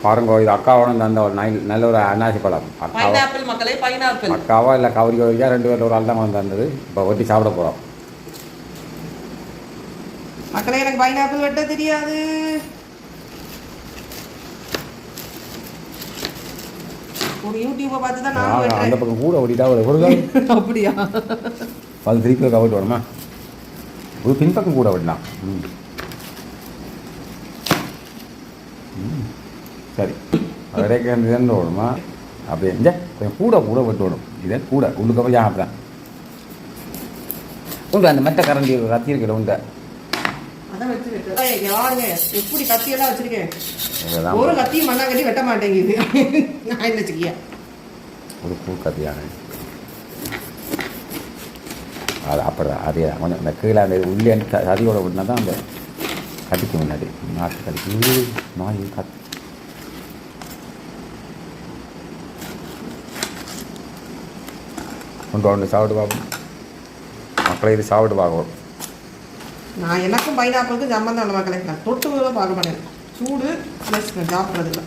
பாருங்க இது அக்காவோட அந்த ஒரு நல்ல ஒரு அன்னாசி பழம் பைனாப்பிள் மக்களே, பைனாப்பிள். அக்காவா இல்லை கவரி கவரிக்கா 2 பேரில் ஒரு ஆள் தான் வந்து வந்தது. இப்போ வெட்டி சாப்பிட போகிறோம் மக்களே. எனக்கு பைனாப்பிள் வெட்ட தெரியாது. ஒரு யூடியூப்பை பார்த்து தான் நான் வெட்டுறேன். அந்த பக்கம் கூட ஓடிட்டா ஒரு அப்படியா? அது திருப்பி கவட்டு வேணுமா? ஒரு பின்பக்கம் கூட விடலாம். சரி வரைக்கும் இதுன்னு ஓடுமா அப்படி கொஞ்சம் கூட கூட விட்டு விடும். இதை கூட உள்ளுக்க போய் அப்படிதான் உண்டு. அந்த மெத்த கரண்டி கத்தி இருக்கிற உண்டு. எப்படி கத்தியெல்லாம் வச்சிருக்கேன். ஒரு கத்தியும் மண்ணாங்கட்டி வெட்ட மாட்டேங்குது. நான் என்ன செய்ய? ஒரு பூ கத்தியான அது அப்புறம் அதே கொஞ்சம் இந்த கீழே அந்த உள்ளே சதியோட விட்டுனா தான் அந்த கட்டிக்கு முன்னாடி நாட்டு கடிக்கு நாய் கத்தி. ஒன்று சாப்பிட்டு பார்ப்போம் மக்களை. இது சாப்பிட்டு பார்க்கணும். நான் எனக்கும் பைனாப்பிளுக்கும் சம்மந்தம் இல்லை மக்களே. நான் தொட்டு பார்க்க மாட்டேன். சூடு ப்ளஸ் சாப்பிட்றது இல்லை.